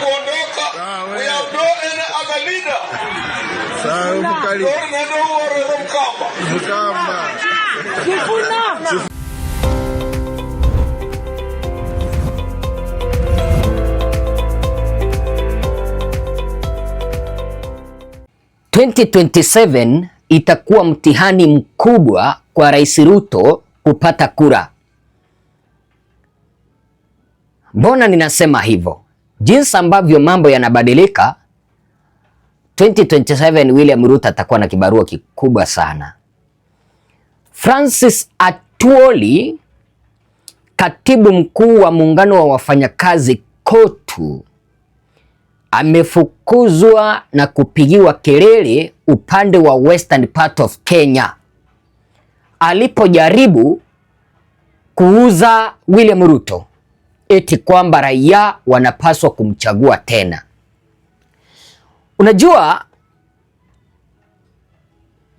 kuondoka. We have no any other leader. Sawa mkali. Ndio wao Mkamba. Mkamba. Sifuna. 2027 itakuwa mtihani mkubwa kwa Rais Ruto kupata kura. Mbona ninasema hivyo? Jinsi ambavyo mambo yanabadilika, 2027 William Ruto atakuwa na kibarua kikubwa sana. Francis Atwoli, katibu mkuu wa muungano wa wafanyakazi KOTU, amefukuzwa na kupigiwa kelele upande wa western part of Kenya alipojaribu kuuza William Ruto eti kwamba raia wanapaswa kumchagua tena. Unajua,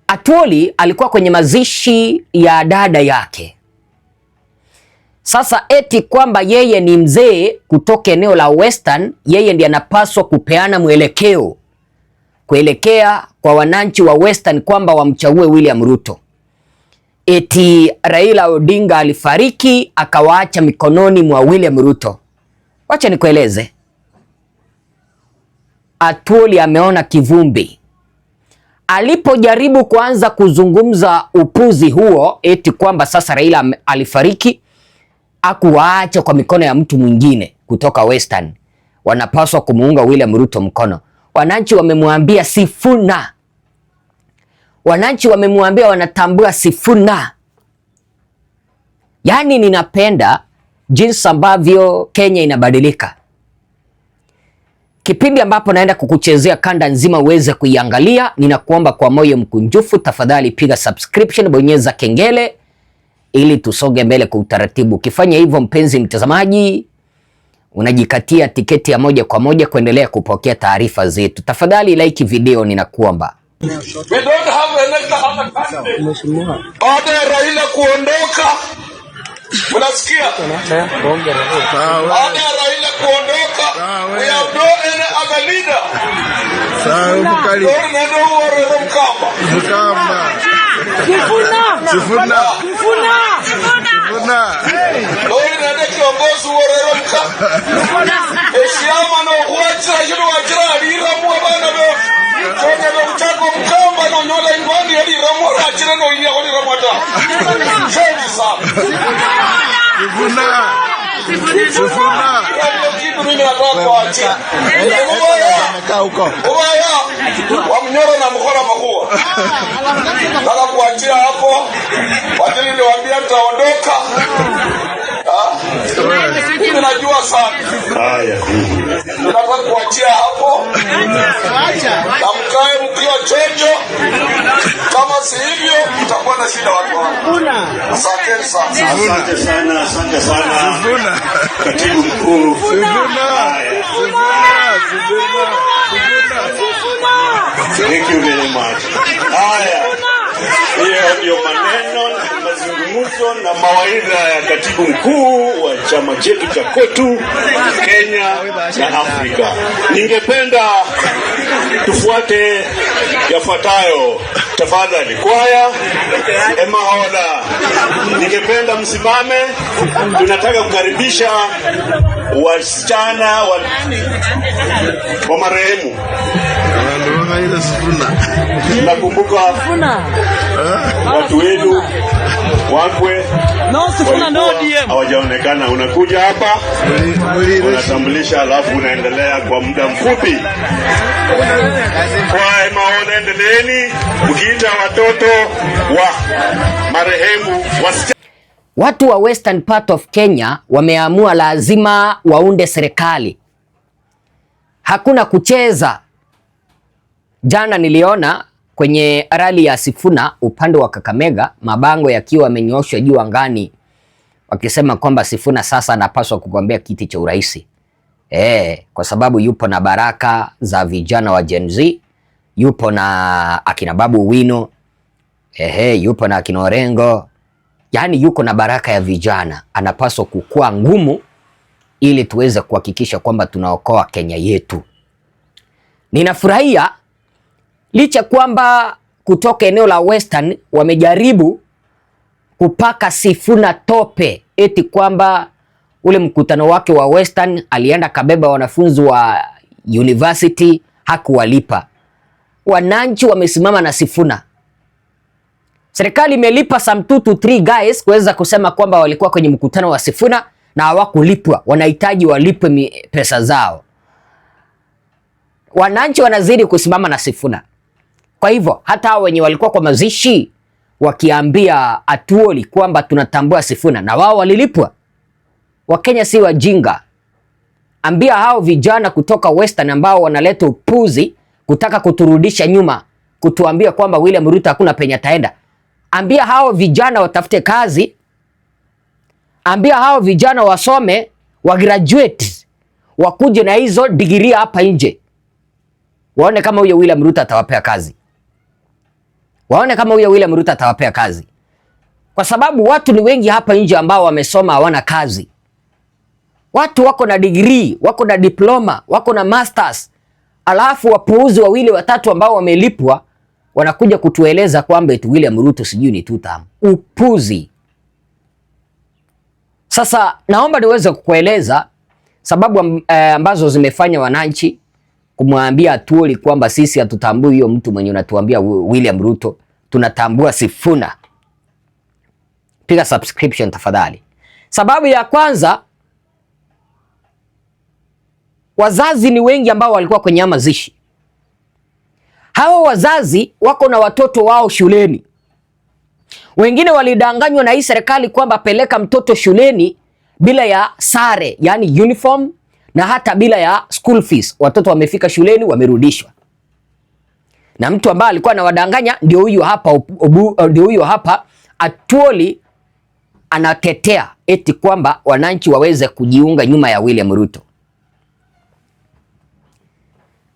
Atwoli alikuwa kwenye mazishi ya dada yake. Sasa eti kwamba yeye ni mzee kutoka eneo la Western, yeye ndiye anapaswa kupeana mwelekeo kuelekea kwa wananchi wa Western kwamba wamchague William Ruto. Eti Raila Odinga alifariki akawaacha mikononi mwa William Ruto. Wacha nikueleze. Atwoli ameona kivumbi. Alipojaribu kuanza kuzungumza upuzi huo eti kwamba sasa Raila alifariki akuwaacha kwa mikono ya mtu mwingine kutoka Western, wanapaswa kumuunga William Ruto mkono. Wananchi wamemwambia Sifuna. Wananchi wamemwambia wanatambua Sifuna. Yaani ninapenda jinsi ambavyo Kenya inabadilika. Kipindi ambapo naenda kukuchezea kanda nzima uweze kuiangalia, ninakuomba kwa moyo mkunjufu tafadhali piga subscription, bonyeza kengele ili tusonge mbele kwa utaratibu. Ukifanya hivyo, mpenzi mtazamaji, unajikatia tiketi ya moja kwa moja kuendelea kupokea taarifa zetu. Tafadhali like video, ninakuomba. We don't have another candidate. Mheshimiwa. Baada ya Raila kuondoka, unasikia? Baada ya Raila kuondoka, we have no any other leader. Sawa mkali. Ndio wao Mkamba. Mkamba. Sifuna. Sifuna. Sifuna. Sifuna. Ndio kiongozi wa Mkamba. Eshiyama no kuacha yino wajira alira mu bana be. Kone no mchako Mkamba no nyola imani yali ramu rachira no iya oli ramata. Sheni sana. Sifuna. Sifuna. Mimi nataka kuacha. Amekaa huko. Ubaya wamnyoro na mkono makubwa. Nataka kuachia hapo. Wajili niliwaambia nitaondoka. Mimi najua sana. Haya. Nataka kuachia hapo. Na mkae mkiwa chonjo. Kama si hivyo mtakuwa na shida watu wangu. Asante sana. Asante sana, asante sana. Sifuna. Katibu mkuu. Sifuna. Thank you very much. Haya. Hiyo ndio maneno na mazungumzo na mawaidha ya katibu mkuu wa chama chetu cha KOTU Kenya na Afrika. Ningependa tufuate yafuatayo. Tafadhali kwaya, emahoda. Ningependa msimame. Tunataka kukaribisha wasichana wa marehemu. Nakumbuka watu wetu wakwe hawajaonekana. Unakuja hapa unatambulisha, alafu unaendelea kwa muda mfupi. Kwa maana endeleeni mkiita watoto wa marehemu wasichana. Watu wa western part of Kenya wameamua lazima waunde serikali. Hakuna kucheza. Jana niliona kwenye rali ya Sifuna upande wa Kakamega mabango yakiwa yamenyoshwa juu angani wakisema kwamba Sifuna sasa anapaswa kugombea kiti cha urais. Kwa sababu yupo na baraka za vijana wa Gen Z, yupo na akina Babu Wino, yupo na akina Orengo. Yaani yuko na baraka ya vijana, anapaswa kukua ngumu ili tuweze kuhakikisha kwamba tunaokoa Kenya yetu. Ninafurahia licha kwamba kutoka eneo la Western wamejaribu kupaka Sifuna tope eti kwamba ule mkutano wake wa Western alienda kabeba wanafunzi wa university hakuwalipa. Wananchi wamesimama na Sifuna. Serikali imelipa some 2 to 3 guys kuweza kusema kwamba walikuwa kwenye mkutano wa Sifuna na hawakulipwa. Wanahitaji walipwe pesa zao. Wananchi wanazidi kusimama na Sifuna. Kwa hivyo hata hao wenye walikuwa kwa mazishi wakiambia Atuoli kwamba tunatambua Sifuna na wao walilipwa. Wakenya si wajinga. Ambia hao vijana kutoka Western ambao wanaleta upuzi kutaka kuturudisha nyuma, kutuambia kwamba William Ruto hakuna penye ataenda. Ambia hao vijana watafute kazi. Ambia hao vijana wasome, wa graduate, wakuje na hizo degree hapa nje. Waone kama huyo William Ruto atawapea kazi. Waone kama huyo William Ruto atawapea kazi. Kwa sababu watu ni wengi hapa nje ambao wamesoma hawana kazi. Watu wako na degree, wako na diploma, wako na masters. Alafu wapuuzi wawili watatu ambao wamelipwa wanakuja kutueleza kwamba eti William Ruto sijui ni tutam. Upuzi. Sasa naomba niweze kukueleza sababu ambazo zimefanya wananchi kumwambia Atuoli kwamba sisi hatutambui hiyo mtu mwenye unatuambia William Ruto, tunatambua Sifuna. Piga subscription tafadhali. Sababu ya kwanza, wazazi ni wengi ambao walikuwa kwenye mazishi. Hao wazazi wako na watoto wao shuleni. Wengine walidanganywa na hii serikali kwamba peleka mtoto shuleni bila ya sare, yani uniform, na hata bila ya school fees. Watoto wamefika shuleni wamerudishwa. Na mtu ambaye alikuwa anawadanganya ndio huyo hapa Atuoli anatetea eti kwamba wananchi waweze kujiunga nyuma ya William Ruto.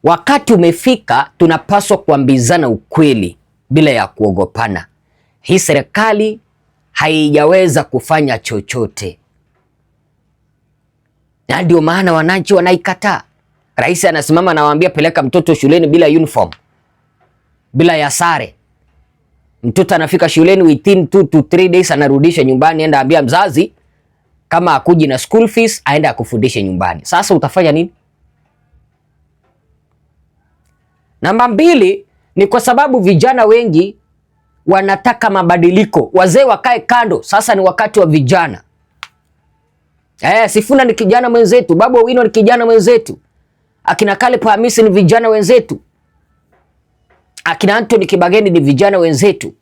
Wakati umefika tunapaswa kuambizana ukweli bila ya kuogopana. Hii serikali haijaweza kufanya chochote. Na ndio maana wananchi wanaikataa. Rais anasimama anawaambia peleka mtoto shuleni bila uniform, bila ya sare. Mtoto anafika shuleni within 2 to 3 days anarudisha nyumbani, enda ambia mzazi kama akuji na school fees aenda akufundishe nyumbani. Sasa utafanya nini? Namba 2 ni kwa sababu vijana wengi wanataka mabadiliko. Wazee wakae kando, sasa ni wakati wa vijana. Sifuna ni kijana mwenzetu, Babu Owino ni kijana mwenzetu. Akina Caleb Hamisi ni vijana wenzetu. Akina Anthony Kibageni ni vijana wenzetu.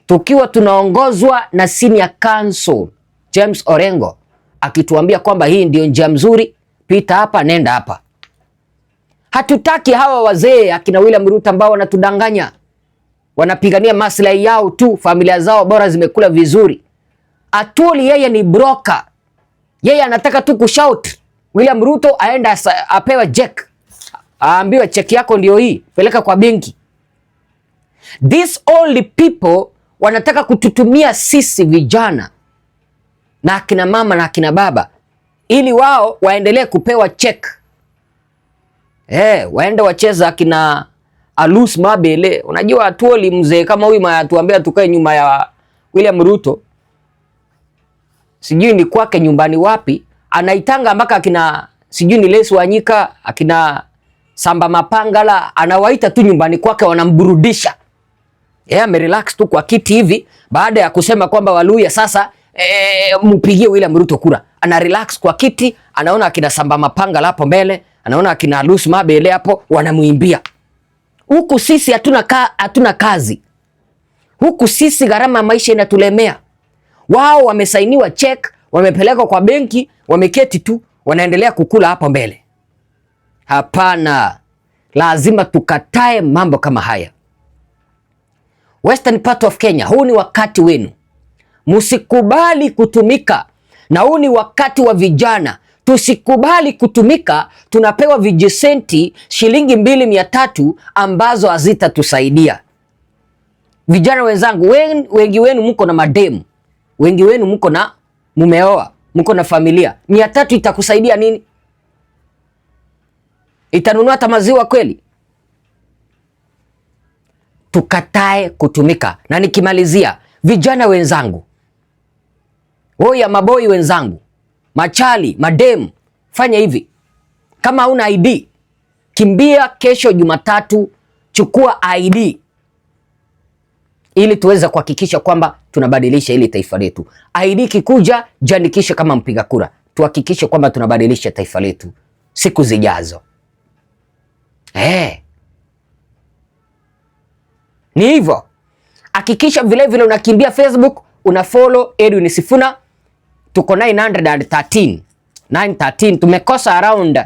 Tukiwa tunaongozwa na senior counsel James Orengo akituambia kwamba hii ndio njia mzuri, pita hapa nenda hapa. Hatutaki hawa wazee akina William Ruto ambao wanatudanganya. Wanapigania maslahi yao tu, familia zao bora zimekula vizuri. Atuoli yeye ni broker. Yeye anataka tu kushout. William Ruto aenda apewa check. Aambiwe check yako ndio hii, peleka kwa benki. These old people wanataka kututumia sisi vijana na akina mama na akina baba ili wao waendelee kupewa check. Waende wacheza akina Alus Mabele. Unajua Atuoli mzee kama huyu atuambia tukae nyuma ya William Ruto. Sijui ni kwake nyumbani wapi, anaitanga mpaka akina sijui ni Lesu Wanyika, akina Samba Mapangala, anawaita tu nyumbani kwake wanamburudisha. Amerelax tu kwa kiti hivi baada ya kusema kwamba Waluya sasa mpigie William Ruto kura. Ana relax kwa kiti, anaona akina Samba Mapangala hapo mbele, anaona akina Alus Mabele hapo wanamuimbia. Huku sisi hatuna kazi. Huku sisi gharama maisha inatulemea. Wao wamesainiwa check, wamepelekwa kwa benki, wameketi tu, wanaendelea kukula hapo mbele. Hapana. Lazima tukatae mambo kama haya. Western part of Kenya, huu ni wakati wenu. Musikubali kutumika. Na huu ni wakati wa vijana. Tusikubali kutumika, tunapewa vijisenti shilingi 2,300 ambazo hazitatusaidia. Vijana wenzangu, wengi wenu mko na mademu. Wengi wenu mko na mumeoa, mko na familia, 300 itakusaidia nini? Itanunua hata maziwa kweli? Tukatae kutumika. Na nikimalizia, vijana wenzangu, oya maboi wenzangu, machali, madem, fanya hivi. Kama huna ID, kimbia kesho Jumatatu, chukua ID ili tuweze kuhakikisha kwamba tunabadilisha ili taifa letu. ID kikuja, jiandikishe kama mpiga kura. Tuhakikishe kwamba tunabadilisha taifa letu siku zijazo. Ni hivyo. Hakikisha vile vile unakimbia Facebook, unafollow Edwin Sifuna. Tuko 913. Tumekosa around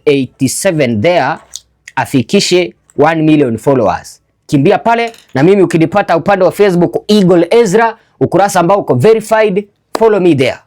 87 there. Afikishe 1 million followers. Kimbia pale, na mimi ukinipata upande wa Facebook Eagle Ezra, ukurasa ambao uko verified, follow me there.